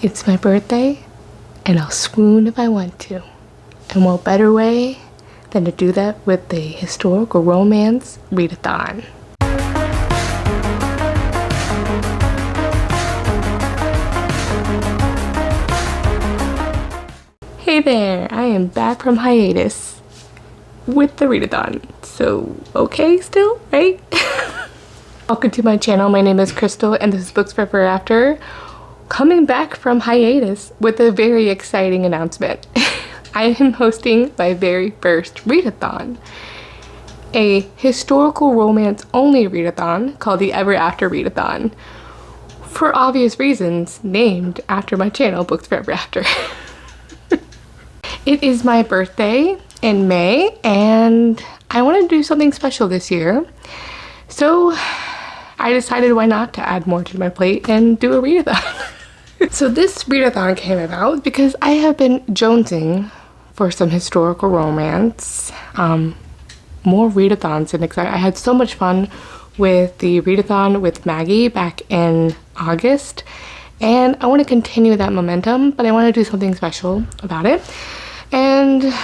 It's my birthday, and I'll swoon if I want to. And what better way than to do that with the historical romance readathon. Hey there, I am back from hiatus with the readathon. So, okay still, right? Welcome to my channel. My name is Crystal and this is Books Forever After, coming back from hiatus with a very exciting announcement. I am hosting my very first readathon, a historical romance only readathon called the Ever After Readathon, for obvious reasons named after my channel, Books Forever After. It is my birthday in May and I wanted to do something special this year, so I decided why not to add more to my plate and do a readathon. So this readathon came about because I have been jonesing for some historical romance, more readathons and excited. I had so much fun with the readathon with Maggie back in August, and I want to continue that momentum, but I want to do something special about it. And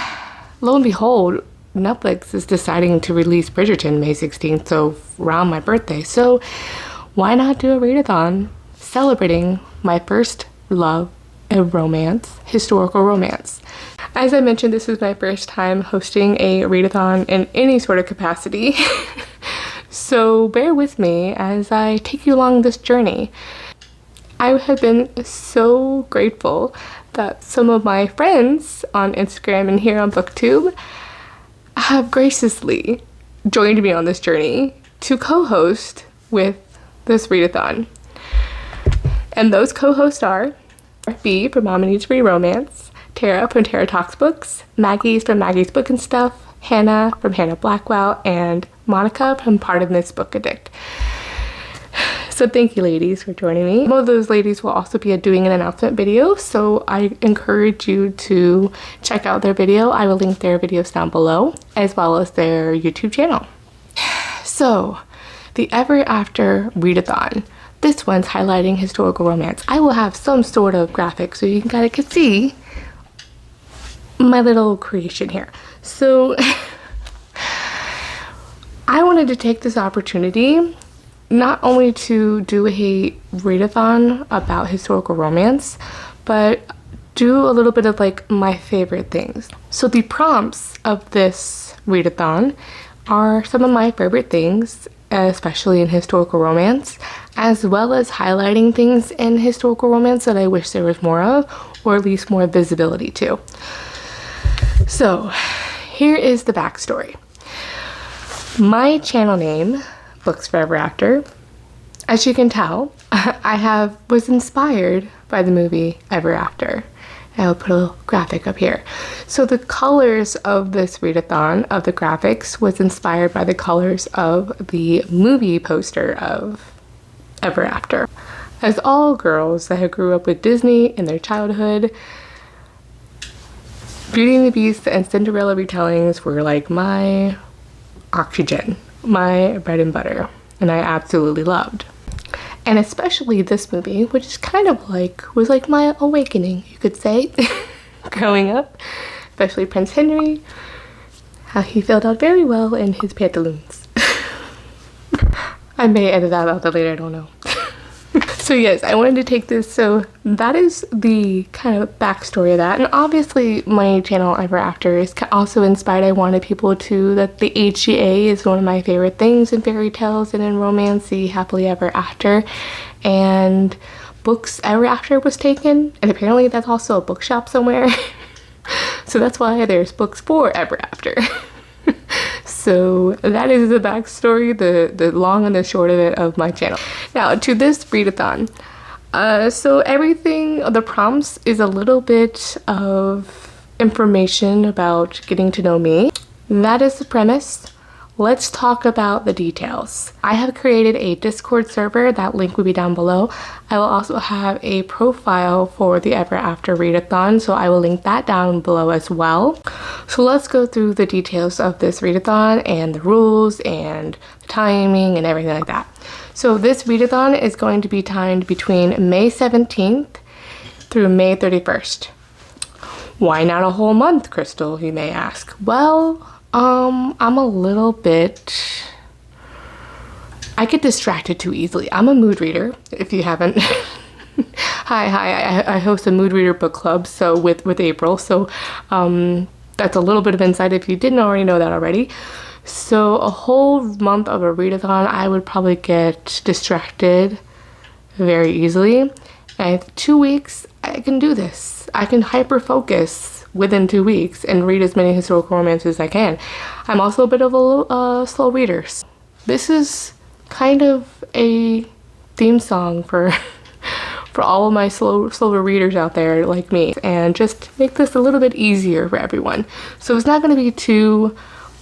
lo and behold, Netflix is deciding to release Bridgerton May 16th, so around my birthday. So why not do a readathon celebrating my first love of romance, historical romance. As I mentioned, this is my first time hosting a readathon in any sort of capacity. So bear with me as I take you along this journey. I have been so grateful that some of my friends on Instagram and here on BookTube have graciously joined me on this journey to co-host with this readathon. And those co-hosts are B from Mama Needs Free Romance, Tara from Tara Talks Books, Maggie's from Maggie's Book and Stuff, Hannah from Hannah Blackwell, and Monica from Part of This Book Addict. So thank you ladies for joining me. Some of those ladies will also be doing an announcement video, so I encourage you to check out their video. I will link their videos down below, as well as their YouTube channel. So, the Ever After readathon. This one's highlighting historical romance. I will have some sort of graphic so you can see my little creation here. So, I wanted to take this opportunity not only to do a readathon about historical romance, but do a little bit of like my favorite things. So the prompts of this readathon are some of my favorite things, especially in historical romance, as well as highlighting things in historical romance that I wish there was more of, or at least more visibility to. So here is the backstory. My channel name, Books Forever After, as you can tell, was inspired by the movie Ever After. I will put a little graphic up here. So the colors of this readathon, of the graphics, was inspired by the colors of the movie poster of Ever After. As all girls that grew up with Disney in their childhood, Beauty and the Beast and Cinderella retellings were like my oxygen, my bread and butter, and I absolutely loved. And especially this movie, which is kind of like, was like my awakening, you could say, growing up. Especially Prince Henry, how he filled out very well in his pantaloons. I may edit that out later, I don't know. So yes, I wanted to take this, so that is the kind of backstory of that. And obviously my channel Ever After is also inspired. I wanted people to, that the HEA is one of my favorite things in fairy tales and in romance, the happily ever after. And Books Ever After was taken, and apparently that's also a bookshop somewhere. So that's why there's Books for Ever After. So that is the backstory, the long and the short of it of my channel. Now to this readathon. So everything, the prompts is a little bit of information about getting to know me. That is the premise. Let's talk about the details. I have created a Discord server, that link will be down below. I will also have a profile for the Ever After readathon, so I will link that down below as well. So let's go through the details of this readathon and the rules and the timing and everything like that. So this readathon is going to be timed between May 17th through May 31st. Why not a whole month, Crystal, you may ask? Well, I'm a little bit... I get distracted too easily. I'm a mood reader, if you haven't. Hi, I host a mood reader book club, so with April, so that's a little bit of insight if you didn't already know that already. So a whole month of a readathon, I would probably get distracted very easily. And 2 weeks, I can do this. I can hyper focus within 2 weeks and read as many historical romances as I can. I'm also a bit of a slow reader. This is kind of a theme song for for all of my slower readers out there like me, and just make this a little bit easier for everyone. So it's not going to be too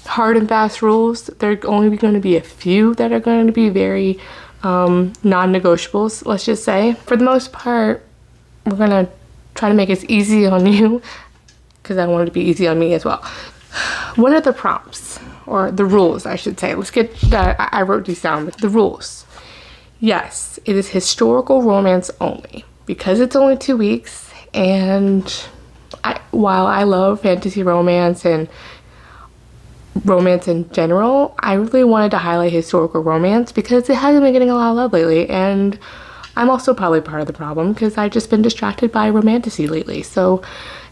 hard and fast rules. There are only going to be a few that are going to be very non-negotiables, let's just say. For the most part, we're going to try to make it easy on you, because I want it to be easy on me as well. What are the prompts, or the rules, I should say? Let's get that. I wrote these down. The rules. Yes, it is historical romance only, because it's only 2 weeks, and while I love fantasy romance and romance in general, I really wanted to highlight historical romance because it hasn't been getting a lot of love lately, and I'm also probably part of the problem because I've just been distracted by romantasy lately, so,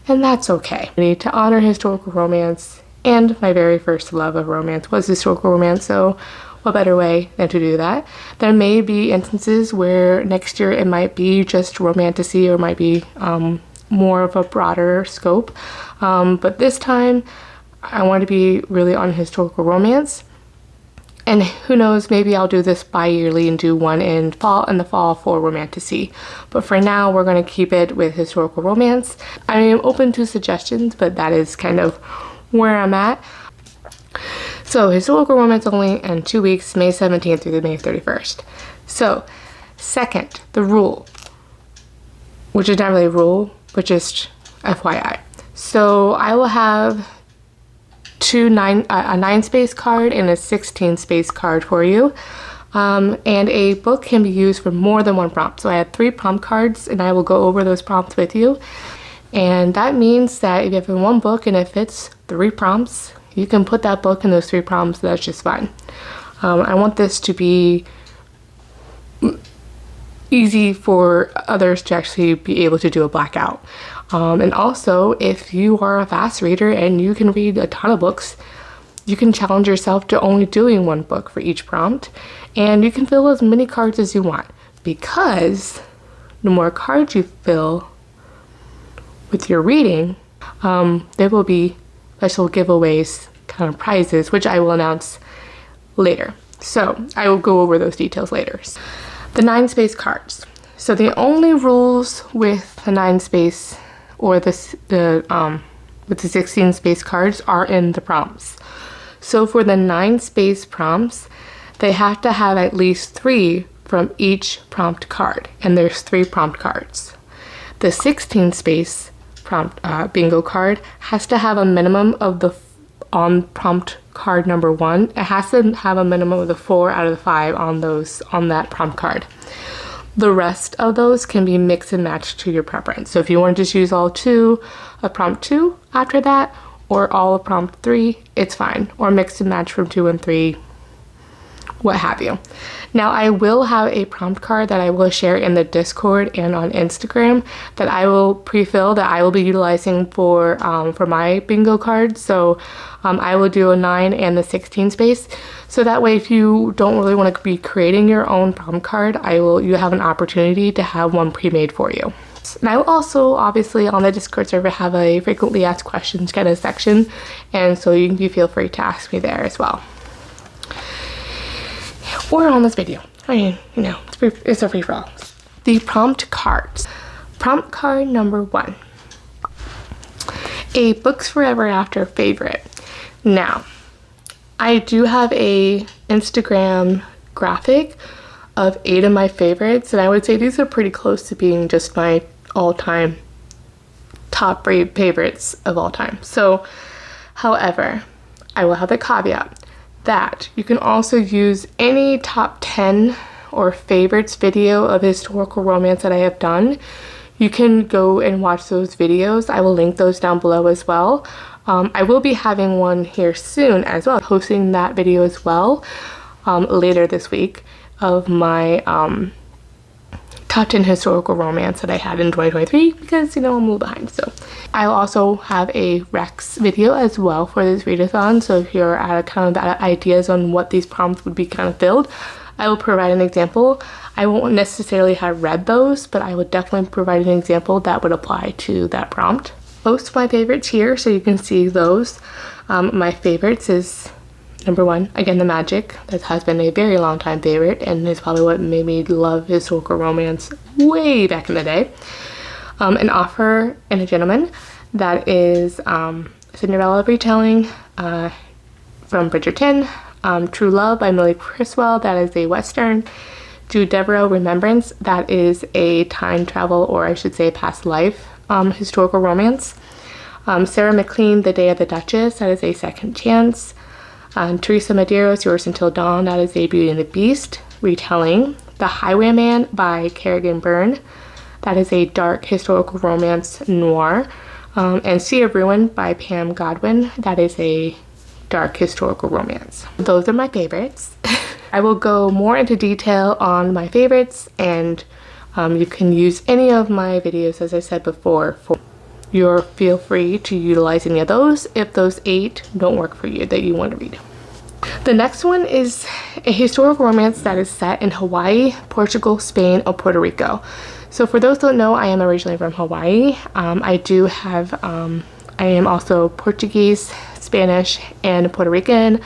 and that's okay. I need to honor historical romance, and my very first love of romance was historical romance, so what better way than to do that? There may be instances where next year it might be just romantasy, or might be more of a broader scope, but this time I want to be really on historical romance, and who knows, maybe I'll do this bi-yearly and do one in the fall for romantasy. But for now, we're going to keep it with historical romance. I am open to suggestions, but that is kind of where I'm at. So historical romance only in 2 weeks, May 17th through May 31st. So second, the rule, which is not really a rule, but just FYI. So I will have a 9-space card and a 16-space card for you. And a book can be used for more than one prompt. So I have 3 prompt cards, and I will go over those prompts with you. And that means that if you have one book and it fits 3 prompts, you can put that book in those 3 prompts. That's just fine. I want this to be easy for others to actually be able to do a blackout. And also, if you are a fast reader and you can read a ton of books, you can challenge yourself to only doing 1 book for each prompt, and you can fill as many cards as you want, because the more cards you fill with your reading, there will be special giveaways, kind of prizes, which I will announce later. So I will go over those details later. The 9-space cards. So the only rules with the 9-space or with the 16-space cards are in the prompts. So for the 9-space prompts, they have to have at least 3 from each prompt card, and there's 3 prompt cards. The 16-space prompt bingo card has to have a minimum of the on prompt card number 1. It has to have a minimum of the 4 out of the 5 on that prompt card. The rest of those can be mixed and matched to your preference. So if you want to just use all 2 of prompt 2 after that, or all of prompt 3, it's fine. Or mix and match from 2 and 3, what have you. Now I will have a prompt card that I will share in the Discord and on Instagram that I will pre-fill, that I will be utilizing for my bingo card. So I will do a 9 and the 16 space. So that way, if you don't really want to be creating your own prompt card, you have an opportunity to have one pre-made for you. And I will also, obviously, on the Discord server have a frequently asked questions kind of section, and so you can feel free to ask me there as well. Or on this video. I mean, you know, it's a free-for-all. The prompt cards. Prompt card number 1. A Books Forever After favorite. Now, I do have a Instagram graphic of 8 of my favorites, and I would say these are pretty close to being just my all-time top 3 favorites of all time. So, however, I will have a caveat that you can also use any top 10 or favorites video of historical romance that I have done you can go and watch those videos. I will link those down below as well. I will be having one here soon as well, posting that video as well later this week of my top 10 historical romance that I had in 2023, because, you know, I'm a little behind. So I'll also have a Rex video as well for this readathon. So if you're at kind of ideas on what these prompts would be kind of filled, I will provide an example. I won't necessarily have read those, but I would definitely provide an example that would apply to that prompt. Most of my favorites here, so you can see those. My favorites is number 1, again, the magic. That has been a very long time favorite and is probably what made me love historical romance way back in the day. An Offer and a Gentleman, that is Cinderella retelling from Bridgerton. True Love by Millie Criswell, that is a Western. To Devereaux Remembrance, that is a time travel, or I should say past life, historical romance. Sarah McLean, The Day of the Duchess, that is a second chance. Teresa Medeiros, Yours Until Dawn, that is a Beauty and the Beast retelling. The Highwayman by Kerrigan Byrne, that is a dark historical romance noir. And Sea of Ruin by Pam Godwin, that is a dark historical romance. Those are my favorites. I will go more into detail on my favorites, and you can use any of my videos, as I said before, for your feel free to utilize any of those if those 8 don't work for you that you want to read. The next one is a historical romance that is set in Hawaii, Portugal, Spain, or Puerto Rico. So for those who don't know, I am originally from Hawaii. I am also Portuguese, Spanish, and Puerto Rican,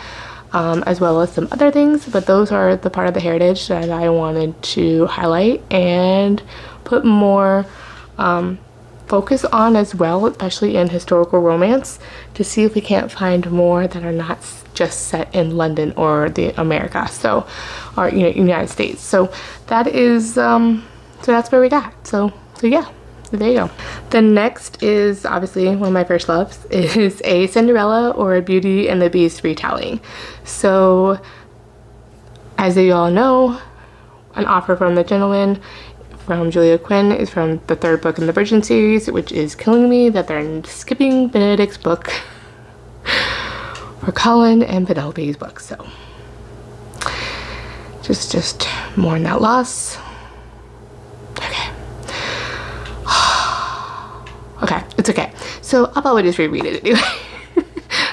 as well as some other things, but those are the part of the heritage that I wanted to highlight and put more focus on as well, especially in historical romance, to see if we can't find more that are not just set in London or the America, so, or, you know, United States. So that is so that's where we got. So yeah, there you go. The next is obviously one of my first loves, is a Cinderella or a Beauty and the Beast retelling. So as you all know, An Offer from the Gentleman from Julia Quinn is from the 3rd book in the Virgin series, which is killing me that they're skipping Benedict's book for Colin and Penelope's book. So just mourn that loss. Okay. Okay, it's okay. So I'll probably just reread it anyway.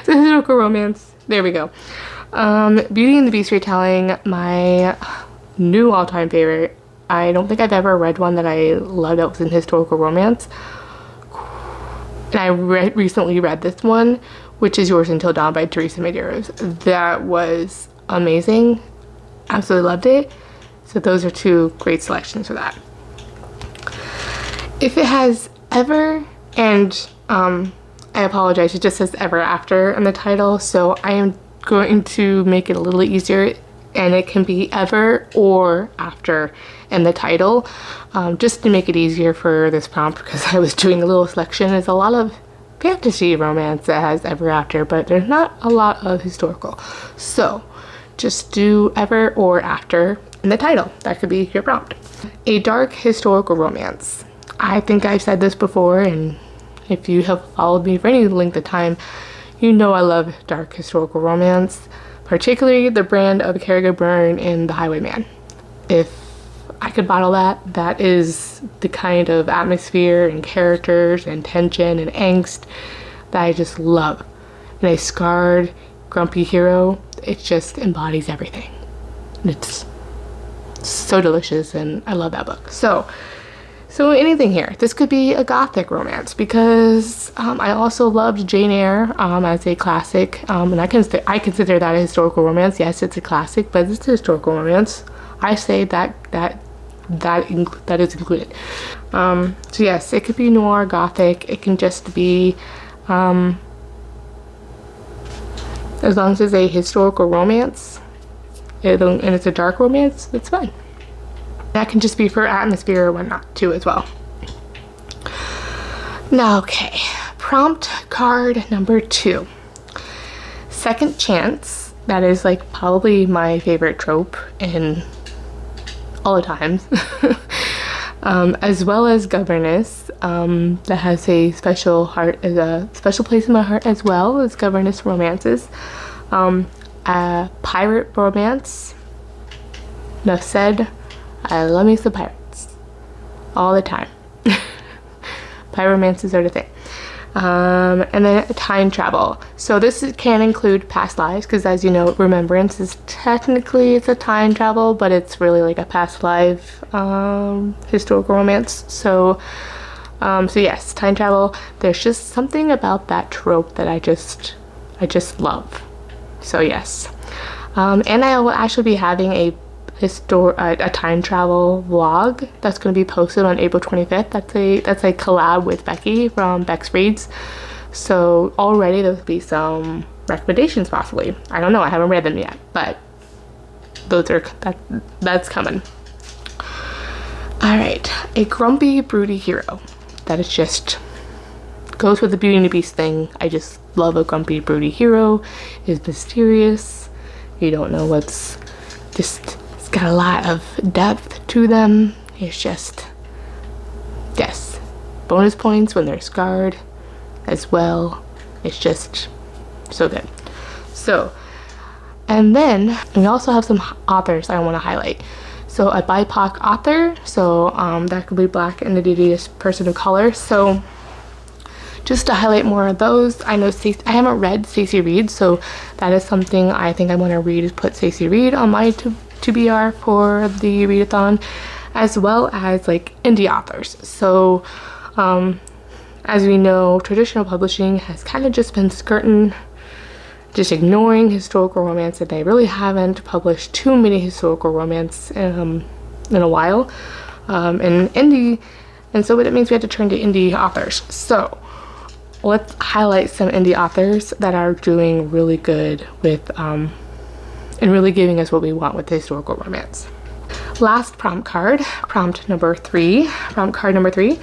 So historical romance, there we go. Beauty and the Beast retelling, my new all-time favorite. I don't think I've ever read one that I loved that was in historical romance. And I recently read this one, which is Yours Until Dawn by Teresa Medeiros. That was amazing. Absolutely loved it. So those are 2 great selections for that. If it has ever, and I apologize, it just says ever after in the title, so I am going to make it a little easier, and it can be ever or after in the title, just to make it easier for this prompt, because I was doing a little selection. There's a lot of fantasy romance that has ever after, but there's not a lot of historical. So just do ever or after in the title. That could be your prompt. A dark historical romance. I think I've said this before, and if you have followed me for any length of time, you know I love dark historical romance, particularly the brand of Kerrigan Byrne in The Highwayman. If I could bottle that, that is the kind of atmosphere and characters and tension and angst that I just love. And a scarred, grumpy hero, it just embodies everything. It's so delicious, and I love that book. So anything here. This could be a gothic romance, because I also loved Jane Eyre as a classic, and I consider that a historical romance. Yes, it's a classic, but it's a historical romance. I say that is included. So yes, it could be noir, gothic. It can just be as long as it's a historical romance and it's a dark romance, it's fine. That can just be for atmosphere or whatnot too as well. Now, okay, prompt card number 2. Second chance. That is like probably my favorite trope in all the times. as well as Governess, that has a special place in my heart, as well as Governess romances. Pirate romance. Enough said. I love me some pirates all the time. Pirate romances are the thing. And then time travel. So this can include past lives, because as you know, Remembrance is technically, it's a time travel, but it's really like a past life historical romance. So yes, time travel. There's just something about that trope that I just love. So yes, and I will actually be having a time travel vlog that's going to be posted on April 25th. That's a collab with Becky from Bex Reads. So already there'll be some recommendations possibly. I don't know, I haven't read them yet, but that's coming. Alright, a grumpy, broody hero. That is just goes with the Beauty and the Beast thing. I just love a grumpy, broody hero. Is mysterious. You don't know what's just. It's got a lot of depth to them. It's just, yes, bonus points when they're scarred as well. It's just so good. So, and then we also have some authors I want to highlight. So a BIPOC author, so that could be Black, Indigenous person of color. So just to highlight more of those, I know I haven't read Stacey Reed, so that is something I think I want to read, is put Stacey Reed on my to-BR for the readathon, as well as like indie authors. So as we know, traditional publishing has kind of just been just ignoring historical romance, and they really haven't published too many historical romance in a while, and so what it means, we have to turn to indie authors. So let's highlight some indie authors that are doing really good with and really giving us what we want with historical romance. Last prompt card, prompt card number 3.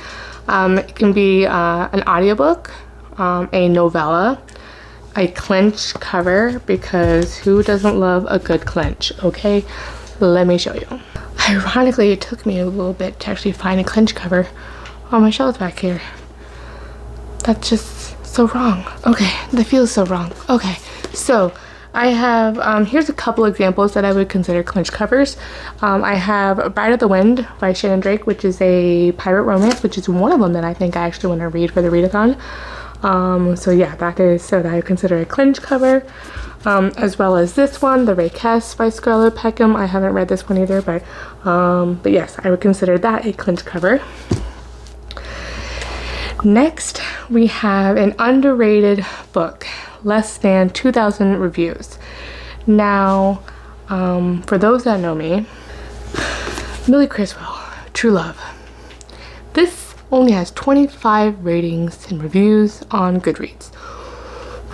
It can be an audiobook, a novella, a clinch cover, because who doesn't love a good clinch? Okay, let me show you. Ironically, it took me a little bit to actually find a clinch cover on my shelves back here. That's just so wrong. Okay, that feels so wrong. Okay, so I have, here's a couple examples that I would consider clinch covers. I have Bride of the Wind by Shannon Drake, which is a pirate romance, which is one of them that I think I actually want to read for the readathon. So yeah, that I consider a clinch cover. As well as this one, The Ray Kess by Scarlett Peckham. I haven't read this one either, but yes, I would consider that a clinch cover. Next, we have an underrated book, less than 2,000 reviews. Now, for those that know me, Millie Criswell, True Love. This only has 25 ratings and reviews on Goodreads,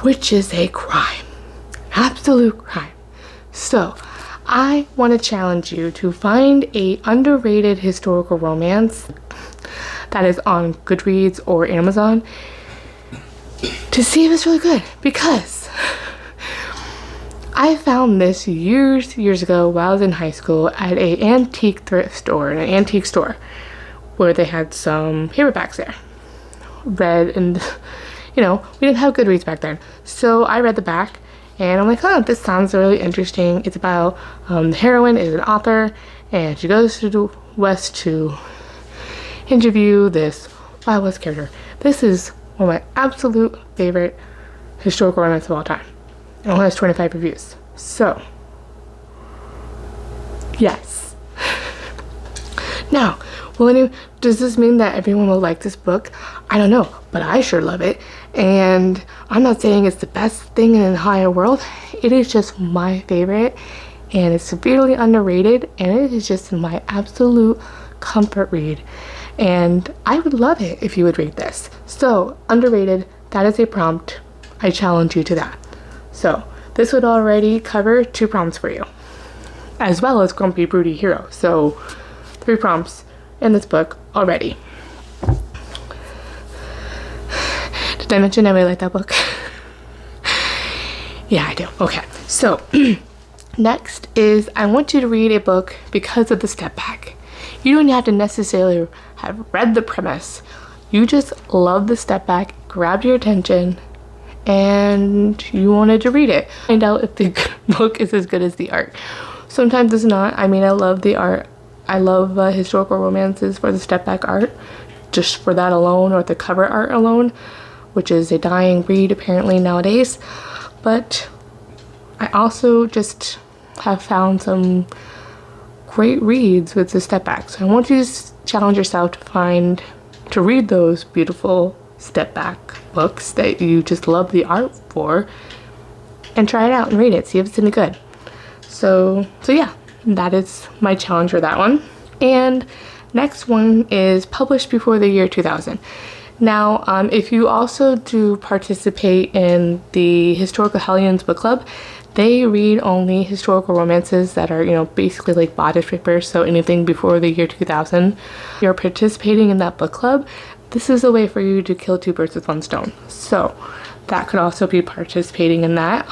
which is a crime, absolute crime. So, I want to challenge you to find a underrated historical romance that is on Goodreads or Amazon to see if it's really good, because I found this years ago while I was in high school at an antique thrift store, an antique store, where they had some paperbacks there. Read, and we didn't have Goodreads back then, so I read the back and I'm like, oh, this sounds really interesting. It's about the heroine is an author, and she goes to the West to interview this Wild West character. This is one of my absolute favorite historical romance of all time. It only has 25 reviews. So, yes. Now, does this mean that everyone will like this book? I don't know, but I sure love it. And I'm not saying it's the best thing in the entire world. It is just my favorite, and it's severely underrated, and it is just my absolute comfort read. And I would love it if you would read this. So, underrated, that is a prompt. I challenge you to that. So, this would already cover 2 prompts for you, as well as Grumpy Broody Hero. So, 3 prompts in this book already. Did I mention I really like that book? Yeah, I do. Okay. So, next is I want you to read a book because of the step back. You don't have to necessarily have read the premise. You just love the step back, grabbed your attention, and you wanted to read it. Find out if the book is as good as the art. Sometimes it's not. I mean, I love the art. I love historical romances for the step back art, just for that alone, or the cover art alone, which is a dying breed apparently nowadays. But I also just have found some great reads with the step back. So I want you to challenge yourself to read those beautiful step back books that you just love the art for, and try it out and read it, see if it's any good. So yeah, that is my challenge for that one. And next one is published before the year 2000. Now, if you also do participate in the Historical Hellions book club, they read only historical romances that are, you know, basically like bodice rippers, so anything before the year 2000. If you're participating in that book club, this is a way for you to kill two birds with one stone. So that could also be participating in that.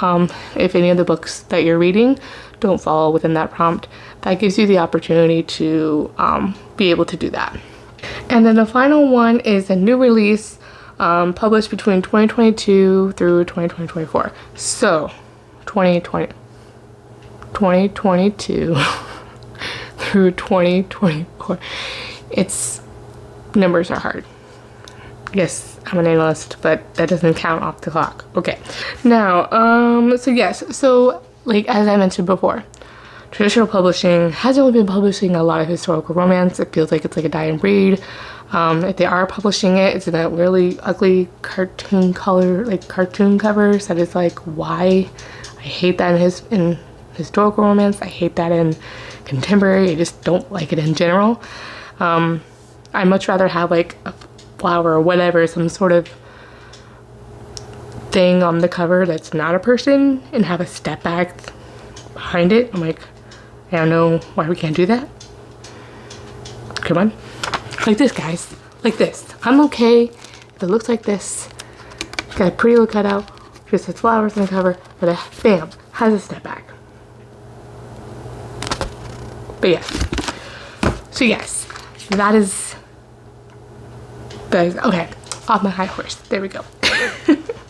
If any of the books that you're reading don't fall within that prompt, that gives you the opportunity to be able to do that. And then the final one is a new release published between 2022 through 2024. So 2022 through 2024. It's, numbers are hard. Yes, I'm an analyst, but that doesn't count off the clock. Okay. Now, so yes, so like as I mentioned before, traditional publishing hasn't really been publishing a lot of historical romance. It feels like it's like a dying breed. If they are publishing it, it's in that really ugly cartoon color, like cartoon covers that is like, why? I hate that in historical romance. I hate that in contemporary. I just don't like it in general. I'd much rather have like a flower or whatever, some sort of thing on the cover that's not a person, and have a step back behind it. I'm like, I don't know why we can't do that. Come on. Like this, guys. Like this. I'm okay if it looks like this. Got a pretty little cutout. Just has flowers on the cover, but bam, has a step back. But yeah. So yes, that is okay, off my high horse. There we go.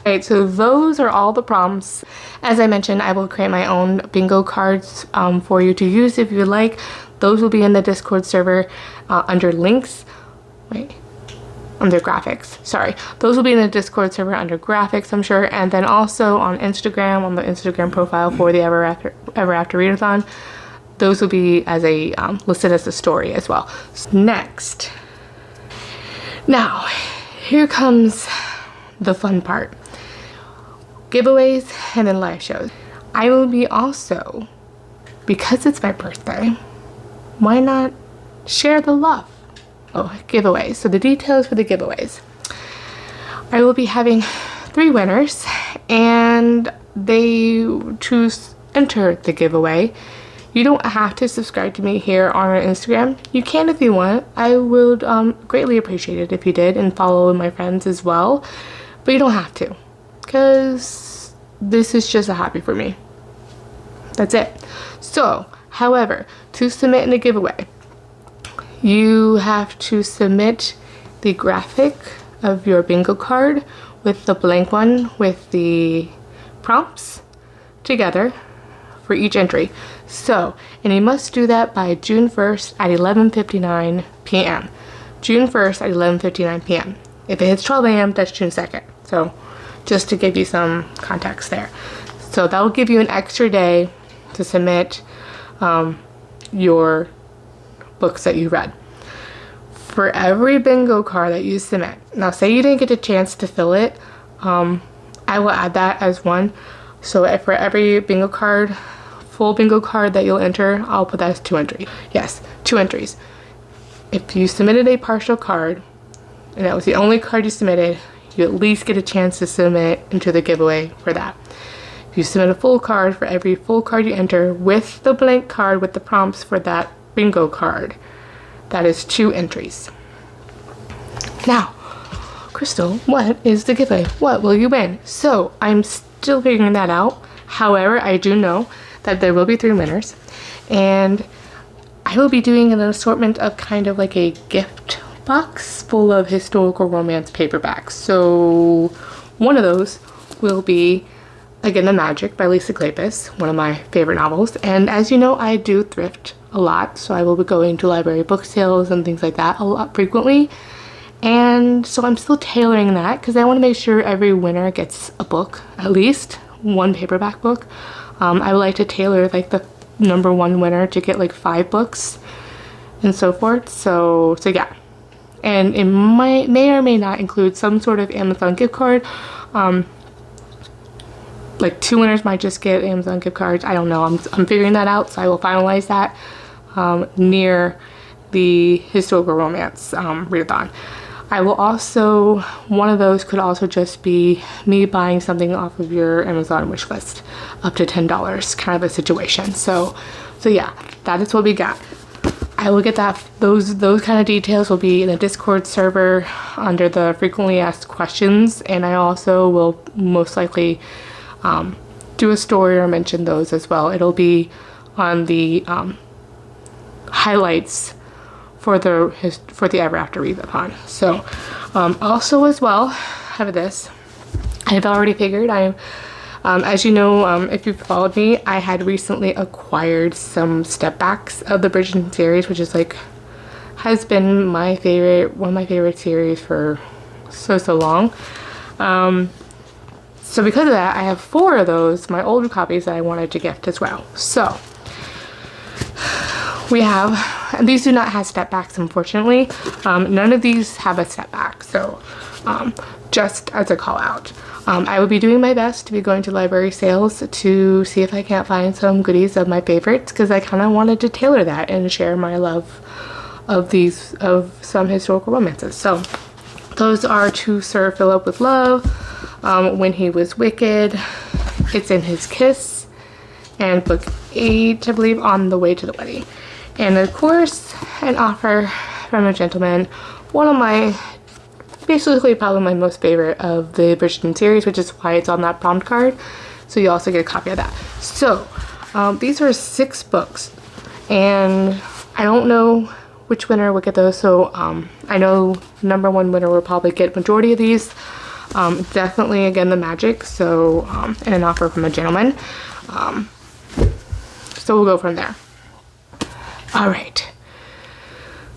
Alright, so those are all the prompts. As I mentioned, I will create my own bingo cards for you to use if you would like. Those will be in the Discord server under links. Wait, under graphics. Sorry. Those will be in the Discord server under graphics, I'm sure. And then also on Instagram, on the Instagram profile for the Ever After Readathon. Those will be as a listed as a story as well. So next. Now, here comes the fun part. Giveaways and then live shows. I will be also, because it's my birthday, why not share the love? Oh, giveaways. So the details for the giveaways. I will be having 3 winners, and they enter the giveaway. You don't have to subscribe to me here on our Instagram. You can if you want. I would greatly appreciate it if you did, and follow my friends as well. But you don't have to, because this is just a hobby for me. That's it. So, however, to submit in the giveaway, you have to submit the graphic of your bingo card with the blank one with the prompts together for each entry. So, and you must do that by June 1st at 11:59 p.m. June 1st at 11:59 p.m. If it hits 12 a.m., that's June 2nd. So, just to give you some context there. So that will give you an extra day to submit your books that you read. For every bingo card that you submit, now say you didn't get a chance to fill it, I will add that as one. So for every bingo card, full bingo card that you'll enter, I'll put that as 2 entries. Yes, 2 entries. If you submitted a partial card, and that was the only card you submitted, you at least get a chance to submit into the giveaway for that. If you submit a full card, for every full card you enter with the blank card with the prompts for that bingo card, that is 2 entries. Now, Crystal, what is the giveaway? What will you win? So I'm still figuring that out. However, I do know that there will be 3 winners, and I will be doing an assortment of kind of like a gift box full of historical romance paperbacks. So one of those will be, again, The Magic by Lisa Kleypas, one of my favorite novels. And as you know, I do thrift a lot, so I will be going to library book sales and things like that a lot frequently. And so I'm still tailoring that because I want to make sure every winner gets a book, at least one paperback book. I would like to tailor like the #1 winner to get like 5 books and so forth. So yeah. And it may or may not include some sort of Amazon gift card. Like 2 winners might just get Amazon gift cards. I don't know. I'm figuring that out, so I will finalize that near the historical romance readathon. I will also, one of those could also just be me buying something off of your Amazon wish list, up to $10, kind of a situation. So yeah, that is what we got. I will get that. Those kind of details will be in a Discord server under the frequently asked questions, and I also will most likely do a story or mention those as well. It'll be on the highlights for the Ever After Readathon. So also as well, have this. I've already figured as you know, if you've followed me, I had recently acquired some stepbacks of the Bridgerton series, which is like has been one of my favorite series for so long. So because of that, I have 4 of those, my older copies, that I wanted to gift as well. So we have, and these do not have step backs, unfortunately. None of these have a step back, so just as a call out. I will be doing my best to be going to library sales to see if I can't find some goodies of my favorites, because I kind of wanted to tailor that and share my love of some historical romances. So those are To Sir Philip with Love, When He Was Wicked, It's in His Kiss, and book 8, I believe, On the Way to the Wedding. And of course, An Offer from a Gentleman, one of my, basically probably my most favorite of the Bridgerton series, which is why it's on that prompt card. So you also get a copy of that. So these are 6 books, and I don't know which winner will get those. So I know #1 winner will probably get majority of these. Definitely, again, The Magic, so and An Offer from a Gentleman. So we'll go from there. All right.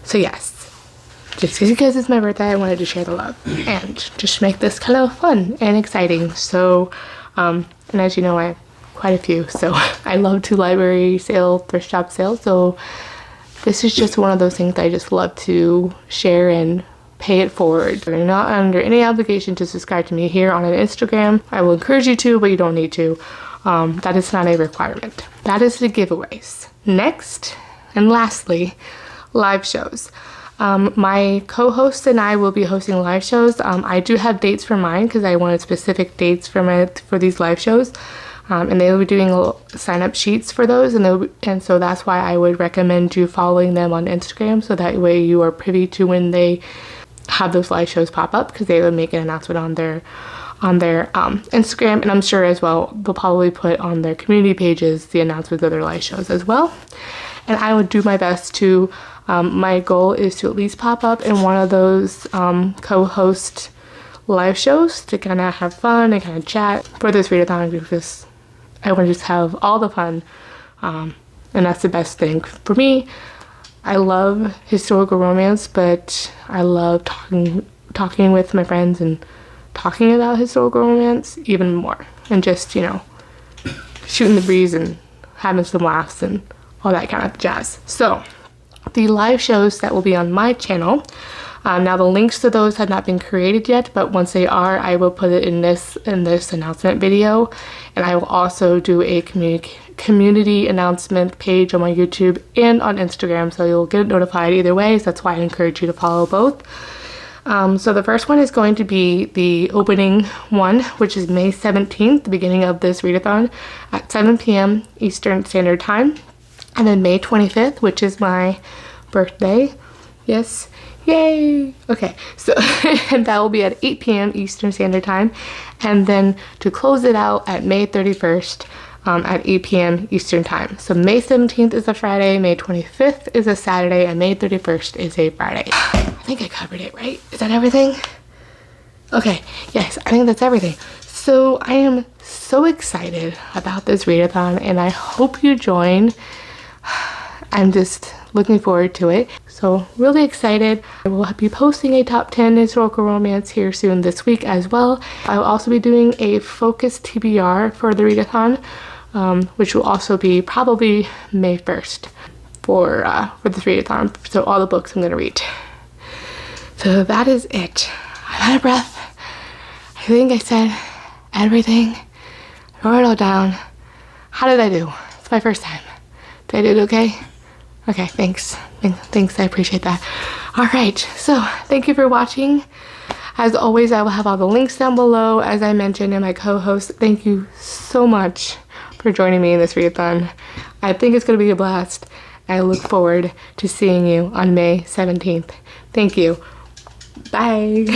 So yes, just because it's my birthday, I wanted to share the love and just make this kind of fun and exciting. So, and as you know, I have quite a few. So I love to library sale, thrift shop sale. So this is just one of those things that I just love to share and pay it forward. You're not under any obligation to subscribe to me here on an Instagram. I will encourage you to, but you don't need to. That is not a requirement. That is the giveaways. Next, and lastly, live shows. My co-host and I will be hosting live shows. I do have dates for mine because I wanted specific dates for these live shows. And they will be doing sign-up sheets for those, and so that's why I would recommend you following them on Instagram, so that way you are privy to when they have those live shows pop up, because they would make an announcement on their Instagram, and I'm sure as well they'll probably put on their community pages the announcements of their live shows as well. And I would do my best to, my goal is to at least pop up in one of those co-host live shows to kind of have fun and kind of chat for this readathon, because I want to just have all the fun, and that's the best thing for me. I love historical romance, but I love talking with my friends and talking about historical romance even more, and just, you know, shooting the breeze and having some laughs and all that kind of jazz. So the live shows that will be on my channel, now the links to those have not been created yet, but once they are, I will put it in this announcement video, and I will also do a community announcement page on my YouTube and on Instagram, so you'll get notified either way. So that's why I encourage you to follow both. So the first one is going to be the opening one, which is May 17th, the beginning of this readathon, at 7 p.m. Eastern Standard Time. And then May 25th, which is my birthday. Yes. Yay! Okay, so and that will be at 8 p.m. Eastern Standard Time. And then to close it out at May 31st, at 8 p.m. Eastern time. So May 17th is a Friday, May 25th is a Saturday, and May 31st is a Friday. I think I covered it, right? Is that everything? Okay, yes, I think that's everything. So I am so excited about this readathon, and I hope you join. I'm just looking forward to it. So really excited. I will be posting a top 10 historical romance here soon this week as well. I will also be doing a focus TBR for the readathon, which will also be probably May 1st for this readathon. So all the books I'm gonna read. So that is it. I'm out of breath. I think I said everything. I wrote it all down. How did I do? It's my first time. Did I do it okay? Okay, thanks. Thanks, I appreciate that. All right, so thank you for watching. As always, I will have all the links down below, as I mentioned, and my co-host. Thank you so much for joining me in this readathon. I think it's gonna be a blast. I look forward to seeing you on May 17th. Thank you. Bye.